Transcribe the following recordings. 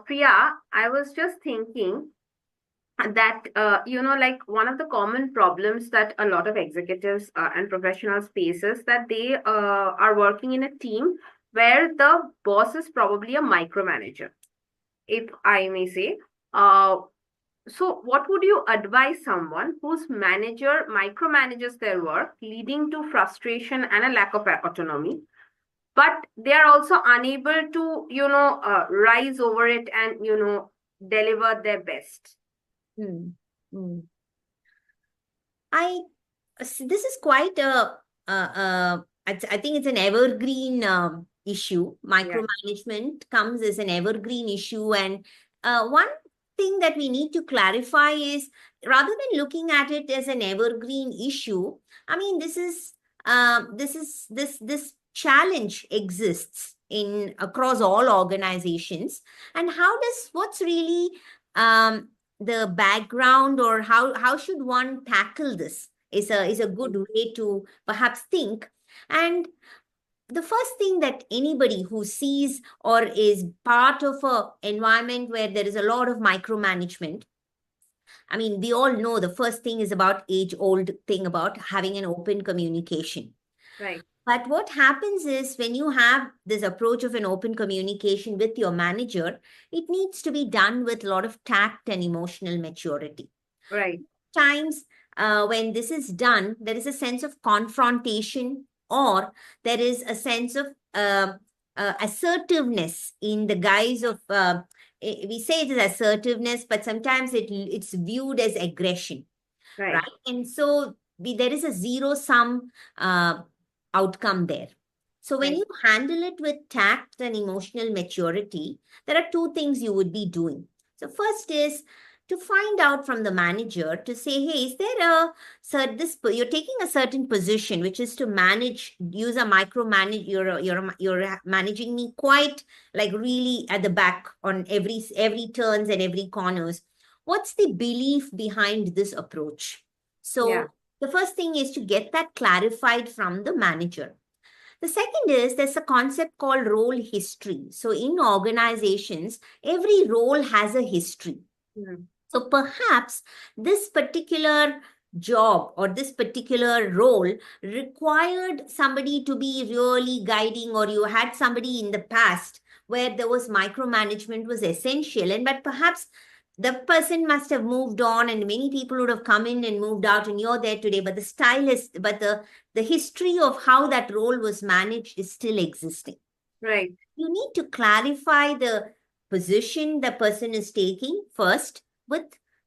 Priya, I was just thinking that, like one of the common problems that a lot of executives and professionals faces that they are working in a team where the boss is probably a micromanager, if I may say. Uh, so, what would you advise someone whose manager micromanages their work, leading to frustration and a lack of autonomy? But they are also unable to, rise over it and, deliver their best. Hmm. Hmm. This is quite I think it's an evergreen issue. Yeah. Micromanagement comes as an evergreen issue. And one thing that we need to clarify is rather than looking at it as an evergreen issue, I mean, this challenge exists in across all organizations. And what's really um, the background, or how should one tackle this, is a good way to perhaps think. And the first thing that anybody who sees or is part of a environment where there is a lot of micromanagement, I mean, we all know the first thing is about age old thing about having an open communication. Right. But what happens is when you have this approach of an open communication with your manager, it needs to be done with a lot of tact and emotional maturity. Right. Times when this is done, there is a sense of confrontation, or there is a sense of assertiveness in the guise of, we say it is assertiveness, but sometimes it's viewed as aggression, Right. right? And so there is a zero sum outcome there. So when Right. you handle it with tact and emotional maturity, there are two things you would be doing. So first is to find out from the manager to say, hey, is there you're taking a certain position, which is to manage, use a micromanage, you're managing me quite like really at the back on every turns and every corners. What's the belief behind this approach? Yeah. So the first thing is to get that clarified from the manager. The second is there's a concept called role history. So in organizations, every role has a history. Mm. So perhaps this particular job or this particular role required somebody to be really guiding, or you had somebody in the past where there was micromanagement was essential. And but perhaps the person must have moved on, and many people would have come in and moved out, and you're there today, but the style is, but the history of how that role was managed is still existing. Right. You need to clarify the position the person is taking first with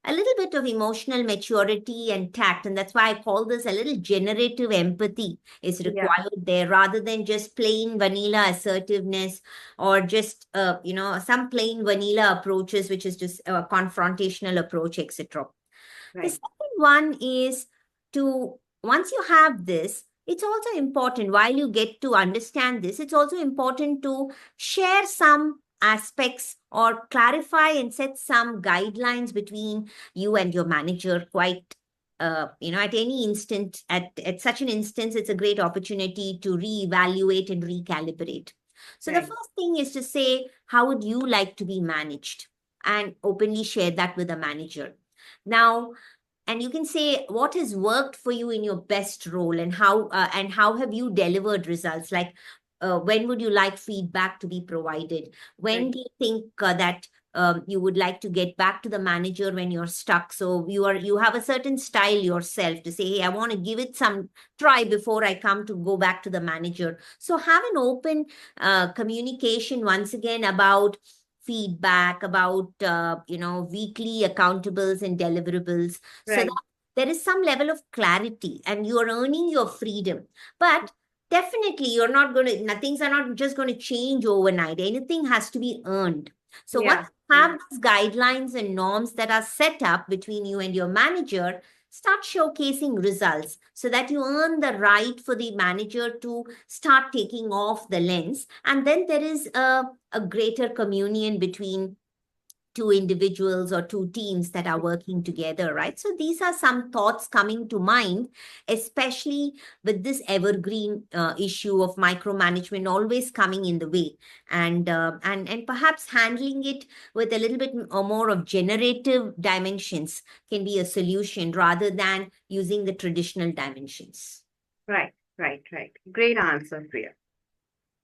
a little bit of emotional maturity and tact. And that's why I call this a little generative empathy is Yeah. required there, rather than just plain vanilla assertiveness, or just, some plain vanilla approaches, which is just a confrontational approach, etc. The Right. second one is to, once you have this, it's also important while you get to understand this, it's also important to share some aspects or clarify and set some guidelines between you and your manager quite at any instant, at such an instance, it's a great opportunity to reevaluate and recalibrate. So the Right. first thing is to say, how would you like to be managed? And openly share that with the manager. Now, and you can say what has worked for you in your best role, and how have you delivered results, like when would you like feedback to be provided, when Right. do you think that you would like to get back to the manager when you're stuck. So you have a certain style yourself to say, hey, I want to give it some try before I come to go back to the manager. So have an open communication once again about feedback, about weekly accountables and deliverables, so Right. that there is some level of clarity and you're earning your freedom. But definitely you're not going to, things are not just going to change overnight. Anything has to be earned. So Yeah. once you have these guidelines and norms that are set up between you and your manager, start showcasing results so that you earn the right for the manager to start taking off the lens. And then there is a greater communion between two individuals or two teams that are working together, right? So these are some thoughts coming to mind, especially with this evergreen issue of micromanagement always coming in the way, and perhaps handling it with a little bit more of generative dimensions can be a solution rather than using the traditional dimensions. Right, right, right. Great answer, Priya.